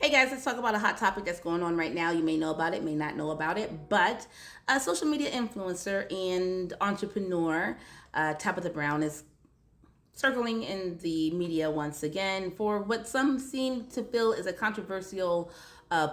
Hey guys, let's talk about a hot topic that's going on right now. You may know about it, may not know about it, but a social media influencer and entrepreneur, Tabitha Brown, is circling in the media once again for what some seem to feel is a controversial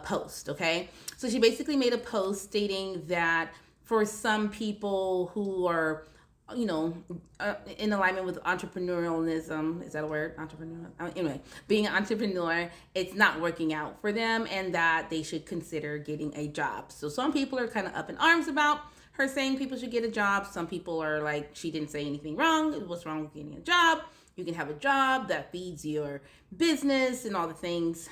post. Okay, so she basically made a post stating that for some people who are in alignment with entrepreneurialism, is that a word? Entrepreneur. Anyway, being an entrepreneur, it's not working out for them, and that they should consider getting a job. So some people are kind of up in arms about her saying people should get a job. Some people are like, she didn't say anything wrong. What's wrong with getting a job? You can have a job that feeds your business and all the things.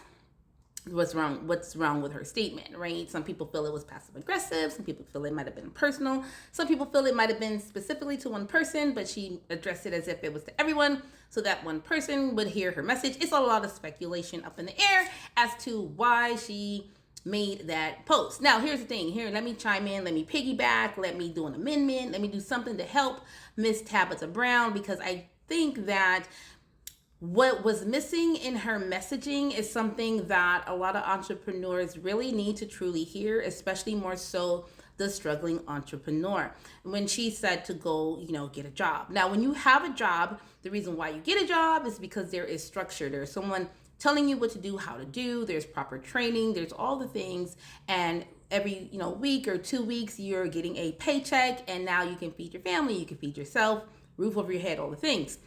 What's wrong with her statement, right? Some people feel it was passive aggressive. Some people feel it might have been personal. Some people feel it might have been specifically to one person, but she addressed it as if it was to everyone, so that one person would hear her message. It's a lot of speculation up in the air as to why she made that post. Now, here's the thing. Here, let me chime in. Let me piggyback. Let me do an amendment. Let me do something to help Miss Tabitha Brown, because I think that what was missing in her messaging is something that a lot of entrepreneurs really need to truly hear, especially more so the struggling entrepreneur. When she said to go, get a job. Now, when you have a job, the reason why you get a job is because there is structure. There's someone telling you what to do, how to do. There's proper training. There's all the things. And every week or 2 weeks, you're getting a paycheck, and now you can feed your family, you can feed yourself, roof over your head, all the things.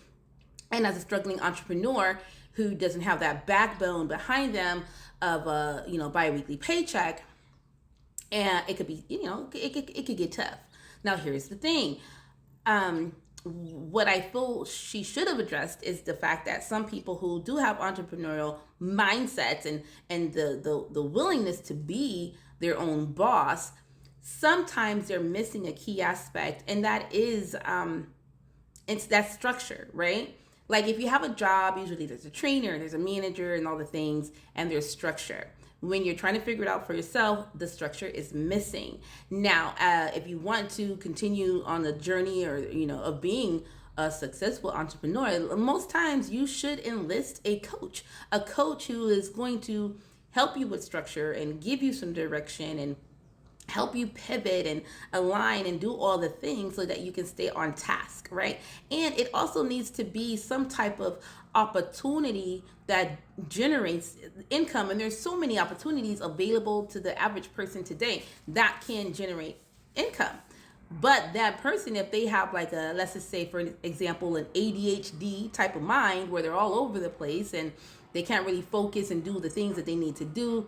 And as a struggling entrepreneur who doesn't have that backbone behind them of a bi-weekly paycheck, and it could be it could get tough. Now here's the thing. What I feel she should have addressed is the fact that some people who do have entrepreneurial mindsets and the willingness to be their own boss, sometimes they're missing a key aspect, and that is it's that structure, right? Like if you have a job, usually there's a trainer, there's a manager, and all the things, and there's structure. When you're trying to figure it out for yourself, the structure is missing. Now, if you want to continue on the journey of being a successful entrepreneur, most times you should enlist a coach who is going to help you with structure and give you some direction and help you pivot and align and do all the things so that you can stay on task, right? And it also needs to be some type of opportunity that generates income. And there's so many opportunities available to the average person today that can generate income. But that person, if they have like let's just say for example, an ADHD type of mind where they're all over the place and they can't really focus and do the things that they need to do,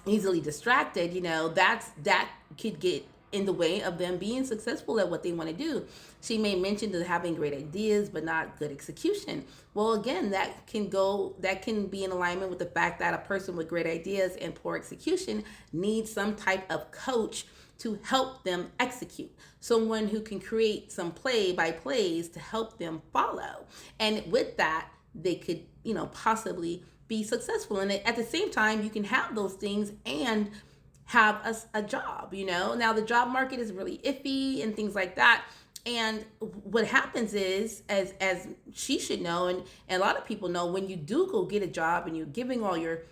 easily distracted, that could get in the way of them being successful at what they want to do. She may mention to having great ideas but not good execution. Well, again, that can be in alignment with the fact that a person with great ideas and poor execution needs some type of coach to help them execute. Someone who can create some play-by-plays to help them follow. And with that, they could, possibly be successful. And at the same time, you can have those things and have a job, Now the job market is really iffy and things like that. And what happens is, as she should know, and a lot of people know, when you do go get a job and you're giving all your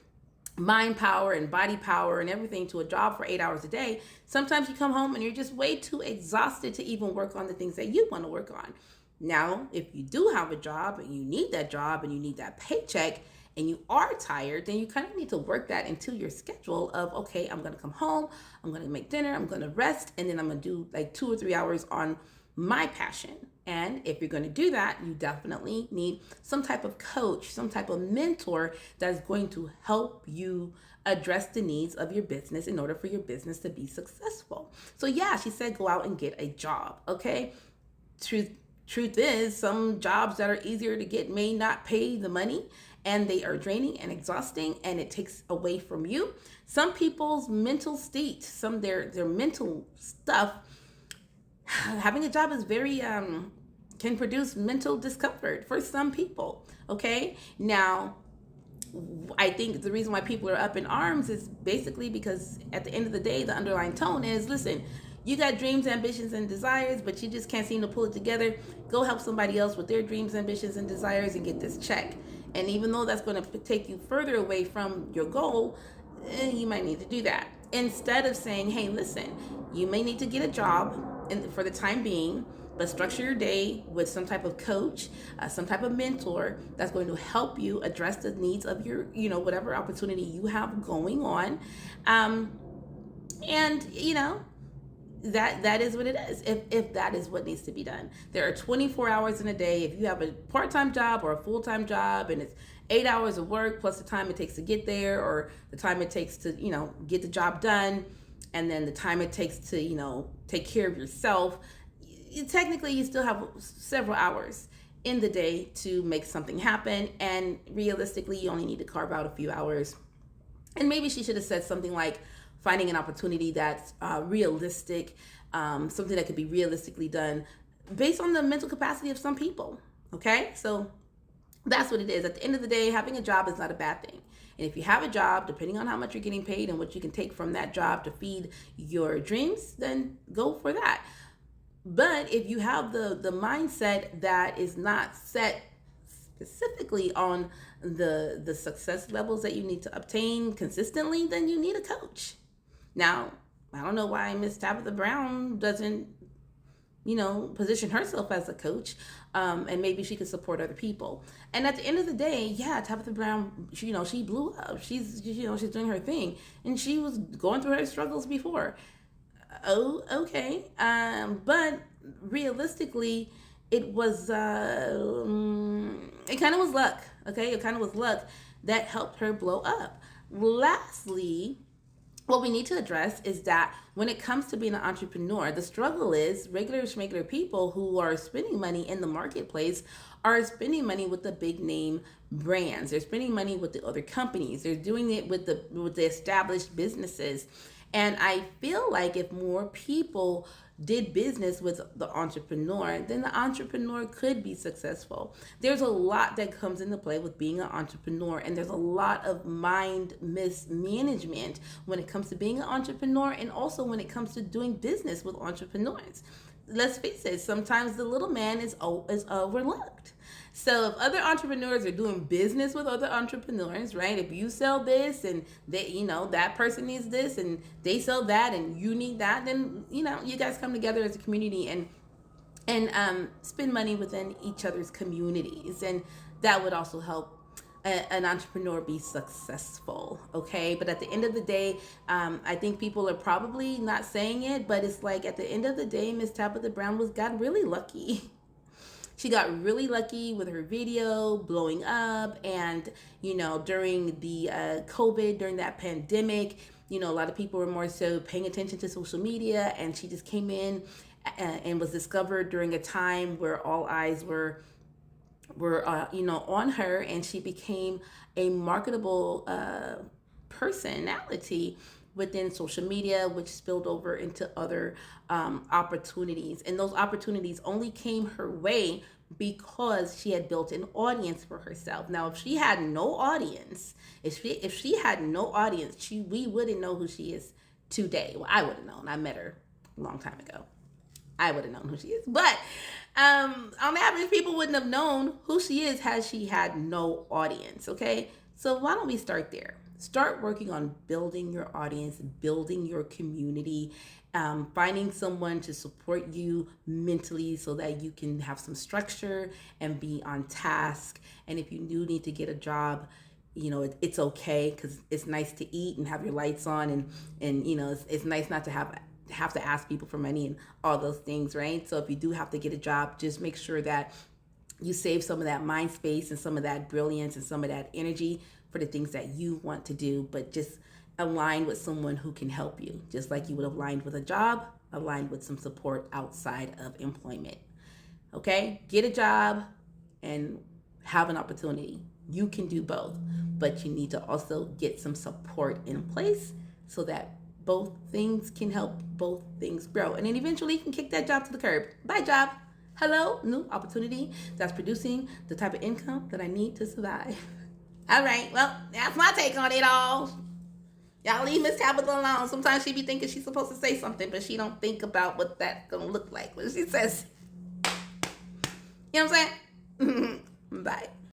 mind power and body power and everything to a job for 8 hours a day, sometimes you come home and you're just way too exhausted to even work on the things that you want to work on. Now, if you do have a job and you need that job and you need that paycheck, and you are tired, then you kind of need to work that into your schedule of, okay, I'm going to come home, I'm going to make dinner, I'm going to rest, and then I'm going to do like 2 or 3 hours on my passion. And if you're going to do that, you definitely need some type of coach, some type of mentor that's going to help you address the needs of your business in order for your business to be successful. So yeah, she said go out and get a job, okay? Truth is, some jobs that are easier to get may not pay the money, and they are draining and exhausting, and it takes away from you. Some people's mental state, their mental stuff, having a job is very can produce mental discomfort for some people. Okay, now I think the reason why people are up in arms is basically because at the end of the day, the underlying tone is, listen, you got dreams, ambitions, and desires, but you just can't seem to pull it together. Go help somebody else with their dreams, ambitions, and desires and get this check. And even though that's going to take you further away from your goal, you might need to do that. Instead of saying, hey, listen, you may need to get a job for the time being, but structure your day with some type of coach, some type of mentor that's going to help you address the needs of your, whatever opportunity you have going on. And, that is what it is, if that is what needs to be done. There are 24 hours in a day. If you have a part-time job or a full-time job and it's 8 hours of work plus the time it takes to get there, or the time it takes to get the job done, and then the time it takes to take care of yourself, technically you still have several hours in the day to make something happen. And realistically, you only need to carve out a few hours. And maybe she should have said something like finding an opportunity that's realistic, something that could be realistically done based on the mental capacity of some people. Okay, so that's what it is. At the end of the day, having a job is not a bad thing. And if you have a job, depending on how much you're getting paid and what you can take from that job to feed your dreams, then go for that. But if you have the mindset that is not set specifically on the success levels that you need to obtain consistently, then you need a coach. Now, I don't know why Miss Tabitha Brown doesn't, position herself as a coach, and maybe she could support other people. And at the end of the day, yeah, Tabitha Brown, she blew up. She's doing her thing, and she was going through her struggles before. Oh, okay. But realistically, it was, it kind of was luck. Okay, it kind of was luck that helped her blow up. Lastly, what we need to address is that when it comes to being an entrepreneur, the struggle is regular schmegular people who are spending money in the marketplace are spending money with the big name brands. They're spending money with the other companies. They're doing it with the established businesses. And I feel like if more people did business with the entrepreneur, then the entrepreneur could be successful. There's a lot that comes into play with being an entrepreneur, and there's a lot of mind mismanagement when it comes to being an entrepreneur, and also when it comes to doing business with entrepreneurs. Let's face it, sometimes the little man is overlooked. So if other entrepreneurs are doing business with other entrepreneurs, right? If you sell this and they, that person needs this and they sell that and you need that, then, you guys come together as a community and spend money within each other's communities. And that would also help an entrepreneur be successful, okay? But at the end of the day, I think people are probably not saying it, but it's like at the end of the day, Miss Tabitha Brown got really lucky. She got really lucky with her video blowing up, and during the COVID, during that pandemic, a lot of people were more so paying attention to social media, and she just came in and was discovered during a time where all eyes were on her, and she became a marketable personality within social media, which spilled over into other opportunities. And those opportunities only came her way because she had built an audience for herself. Now, if she had no audience, we wouldn't know who she is today. Well, I would have known. I met her a long time ago. I would have known who she is. But on average, people wouldn't have known who she is had she had no audience, okay? So why don't we start there? Start working on building your audience, building your community, finding someone to support you mentally so that you can have some structure and be on task. And if you do need to get a job, it's okay, because it's nice to eat and have your lights on, and it's nice not to have to ask people for money and all those things, right? So if you do have to get a job, just make sure that you save some of that mind space and some of that brilliance and some of that energy for the things that you want to do, but just align with someone who can help you, just like you would have aligned with a job, aligned with some support outside of employment. Okay? Get a job and have an opportunity. You can do both, but you need to also get some support in place so that both things can help both things grow. And then eventually you can kick that job to the curb. Bye, job. Hello, new opportunity that's producing the type of income that I need to survive. All right, well, that's my take on it all. Y'all leave Miss Tabitha alone. Sometimes she be thinking she's supposed to say something, but she don't think about what that's gonna look like when she says. You know what I'm saying? Bye.